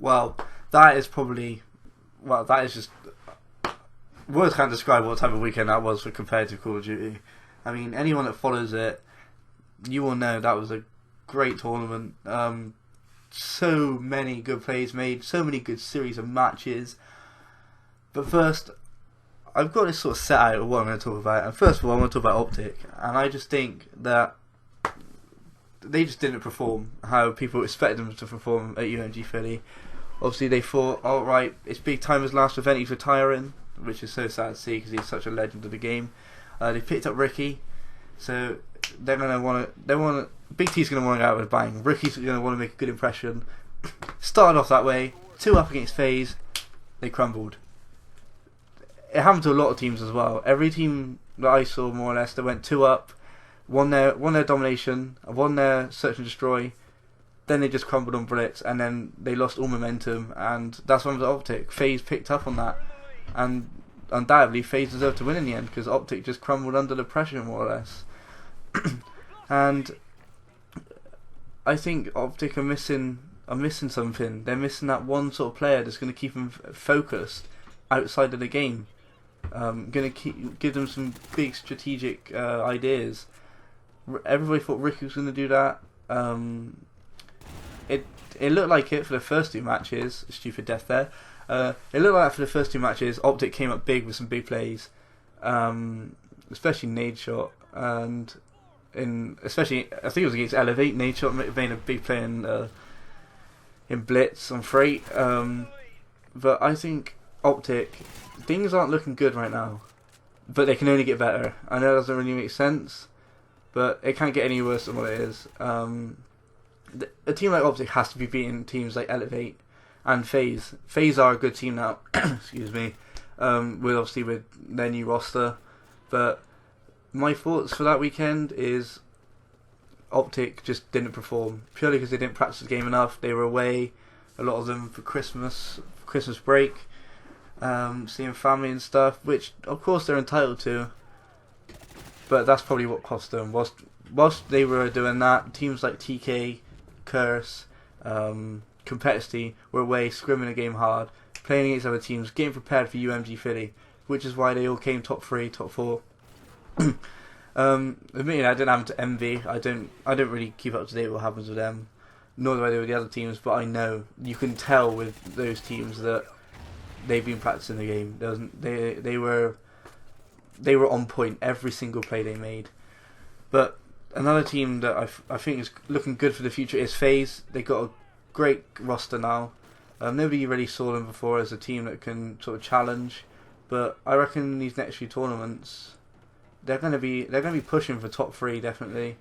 Well, that is probably... Well, that is just... Words can't describe what type of weekend that was for competitive Call of Duty. I mean, anyone that follows it, you will know that was a great tournament. So many good plays made, so many good series of matches. But first, I've got this sort of set out of what I'm going to talk about. And first of all, I want to talk about Optic. And I just think that they just didn't perform how people expect them to perform at UMG Philly. Obviously, they thought, oh, right, it's big time as last event, he's retiring, which is so sad to see because he's such a legend of the game. They picked up Ricky, so they're going to want to... Big T's going to want to go out with a bang. Ricky's going to want to make a good impression. Started off that way, 2 up against FaZe, they crumbled. It happened to a lot of teams as well. Every team that I saw, more or less, they went 2 up, won their domination, won their search and destroy, then they just crumbled on Blitz, and then they lost all momentum, and that's when the Optic. FaZe picked up on that, and undoubtedly FaZe deserved to win in the end, because Optic just crumbled under the pressure, more or less. And I think Optic are missing something. They're missing that one sort of player that's going to keep them focused outside of the game. Going to give them some big strategic ideas. Everybody thought Ricky was going to do that. It looked like it for the first 2 matches. Stupid death there. It looked like that for the first 2 matches. Optic came up big with some big plays, especially nade shot, and especially I think it was against Elevate. Nade shot made a big play in Blitz on Freight. But I think Optic, things aren't looking good right now, but they can only get better. I know that doesn't really make sense, but it can't get any worse than what it is. A team like Optic has to be beating teams like Elevate and FaZe. FaZe are a good team now, excuse me, with their new roster. But my thoughts for that weekend is Optic just didn't perform, purely because they didn't practice the game enough. They were away, a lot of them, for Christmas break, seeing family and stuff, which of course they're entitled to, but that's probably what cost them. Whilst they were doing that, teams like TK, Curse, Competitive were away, scrimming a game hard, playing against other teams, getting prepared for UMG Philly, which is why they all came top 3, top 4. Admitting I didn't happen to envy. I don't really keep up to date with what happens with them, nor do I do with the other teams. But I know you can tell with those teams that they've been practicing the game. They were on point every single play they made. But another team that I think is looking good for the future is FaZe. They got a great roster now. Nobody really saw them before as a team that can sort of challenge. But I reckon in these next few tournaments, they're going to be pushing for top 3 definitely.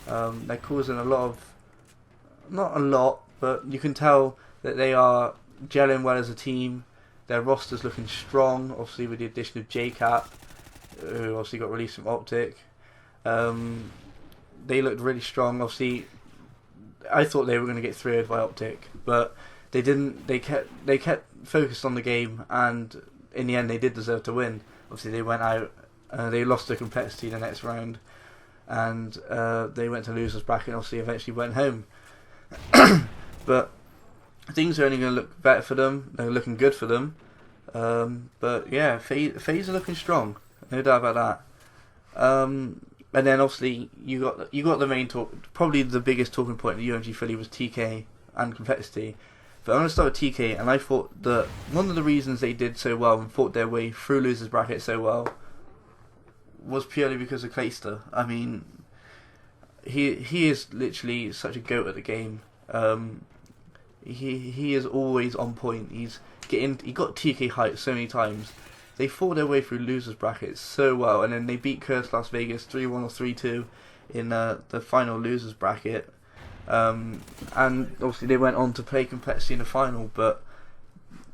They're causing not a lot, but you can tell that they are gelling well as a team. Their roster's looking strong, obviously with the addition of JCap, who obviously got released from Optic. They looked really strong. Obviously, I thought they were going to get 3-0'd by Optic, but they didn't. They kept focused on the game, and in the end, they did deserve to win. Obviously, they went out. They lost to Competitive the next round, and they went to losers bracket. And obviously, eventually went home. But things are only going to look better for them. They're looking good for them. But yeah, FaZe are looking strong, no doubt about that. And then obviously you got the main talk. Probably the biggest talking point at UMG Philly was TK and Competitive. But I'm going to start with TK, and I thought that one of the reasons they did so well and fought their way through losers bracket so well was purely because of Clayster. I mean, he is literally such a goat at the game. He is always on point. He got TK hyped so many times. They fought their way through losers brackets so well, and then they beat Curse Las Vegas 3-1 or 3-2 in the final losers bracket. And obviously they went on to play Competitive in the final, but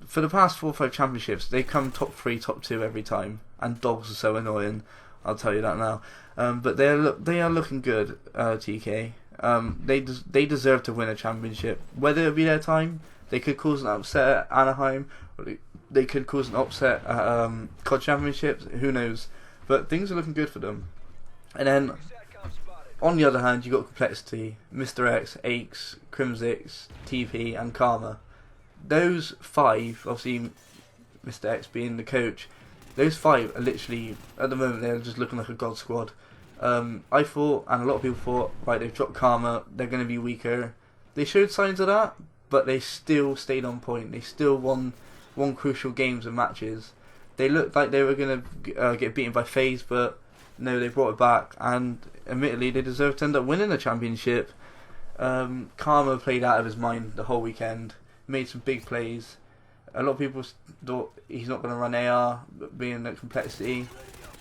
for the past 4 or 5 championships, they come top 3, top 2 every time, and dogs are so annoying, I'll tell you that now. But they are looking good, TK. They deserve to win a championship. Whether it be their time, they could cause an upset at Anaheim, or they could cause an upset at COD Championships, who knows. But things are looking good for them. And then, on the other hand, you got Complexity, Mr. X, Aches, Crimsix, TP, and Karma. those 5, obviously Mr. X being the coach, those 5 are literally, at the moment, they're just looking like a god squad. I thought, and a lot of people thought, right, they've dropped Karma, they're going to be weaker. They showed signs of that, but they still stayed on point. They still won crucial games and matches. They looked like they were going to get beaten by FaZe, but no, they brought it back, and admittedly, they deserve to end up winning the championship. Karma played out of his mind the whole weekend, made some big plays. A lot of people thought he's not going to run AR, being at complexity,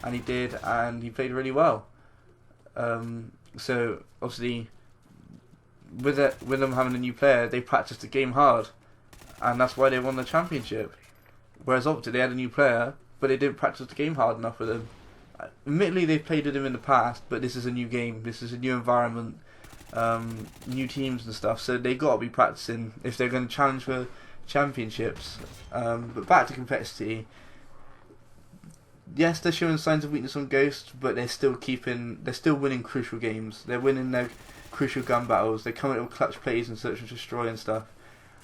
and he did, and he played really well. So obviously, with them having a new player, they practiced the game hard, and that's why they won the championship. Whereas Optic, they had a new player, but they didn't practice the game hard enough with him. Admittedly, they've played with him in the past, but this is a new game. This is a new environment, new teams and stuff. So they got to be practicing if they're going to challenge for championships. But back to complexity. Yes, they're showing signs of weakness on Ghost, but they're still winning crucial games. They're winning their crucial gun battles. They're coming up with clutch plays and search and destroy and stuff.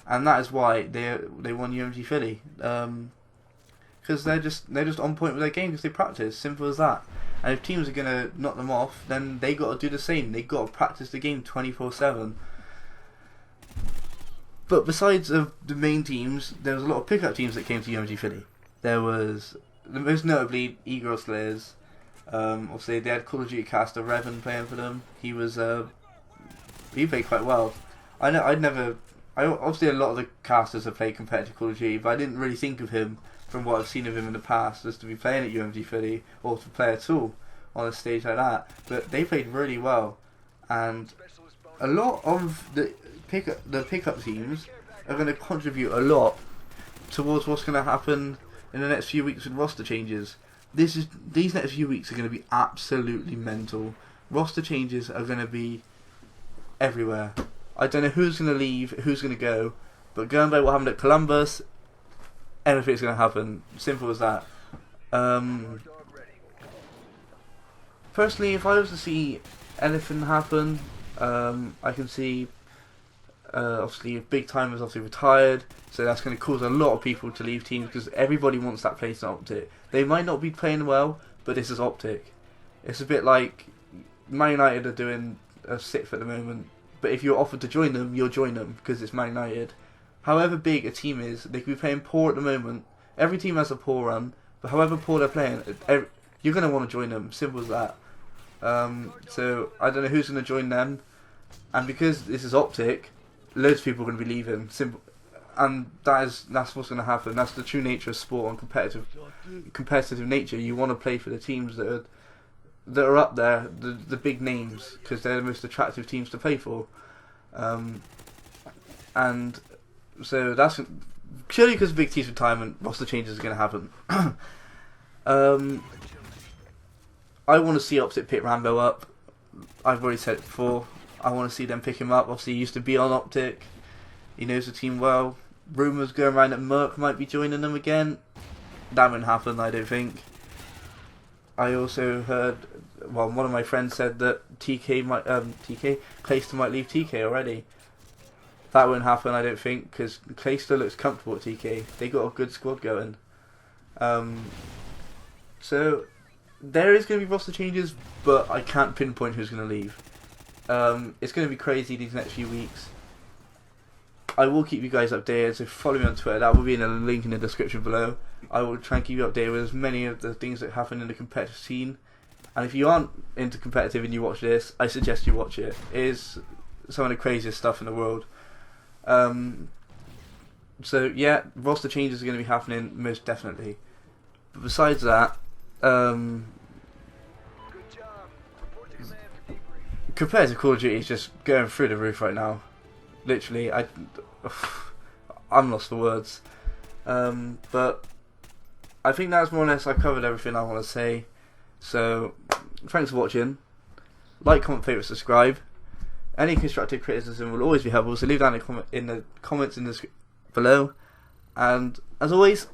And that is why they won UMG Philly. Because they're just on point with their game because they practice. Simple as that. And if teams are gonna knock them off, then they got to do the same. They got to practice the game 24/7. But besides the main teams, there was a lot of pickup teams that came to UMG Philly. There was most notably E-Girl Slayers. Obviously they had Call of Duty caster Revan playing for them. He played quite well. Obviously a lot of the casters have played competitive Call of Duty, but I didn't really think of him from what I've seen of him in the past as to be playing at UMG Philly or to play at all on a stage like that. But they played really well, and a lot of the pickup teams are going to contribute a lot towards what's going to happen in the next few weeks with roster changes. These next few weeks are going to be absolutely mental. Roster changes are going to be everywhere. I don't know who's going to leave, who's going to go, but going by what happened at Columbus, anything's going to happen. Simple as that. Personally, if I was to see anything happen, I can see obviously Big Time is obviously retired, so that's going to cause a lot of people to leave teams because everybody wants that place in Optic. They might not be playing well, but this is Optic. It's a bit like Man United are doing a sixth at the moment, but if you're offered to join them, you'll join them because it's Man United. However big a team is, they could be playing poor at the moment. Every team has a poor run, but however poor they're playing, you're going to want to join them. Simple as that. So I don't know who's going to join them, and because this is Optic, loads of people are going to be leaving. Simple, and that's what's going to happen. That's the true nature of sport and competitive nature. You want to play for the teams that are up there, the big names, because they're the most attractive teams to play for. And so that's purely because of Big T's retirement. Roster changes are going to happen. I want to see Optic pick Rambo up. I've already said it before. I want to see them pick him up. Obviously, he used to be on Optic. He knows the team well. Rumours going around that Merc might be joining them again. That won't happen, I don't think. I also heard, well, one of my friends said that Clayster might leave TK already. That won't happen, I don't think, because Clayster looks comfortable at TK. They got a good squad going. So there is going to be roster changes, but I can't pinpoint who's going to leave. It's going to be crazy these next few weeks. I will keep you guys updated, so follow me on Twitter. That will be in a link in the description below. I will try and keep you updated with as many of the things that happen in the competitive scene. And if you aren't into competitive and you watch this, I suggest you watch it. It is some of the craziest stuff in the world. So yeah, roster changes are going to be happening most definitely. But besides that, compared to Call of Duty, it's just going through the roof right now. Literally, I'm lost for words. But I think that's more or less, I've covered everything I want to say. So thanks for watching. Like, comment, favourite, subscribe. Any constructive criticism will always be helpful, so leave that in the comments below. And as always,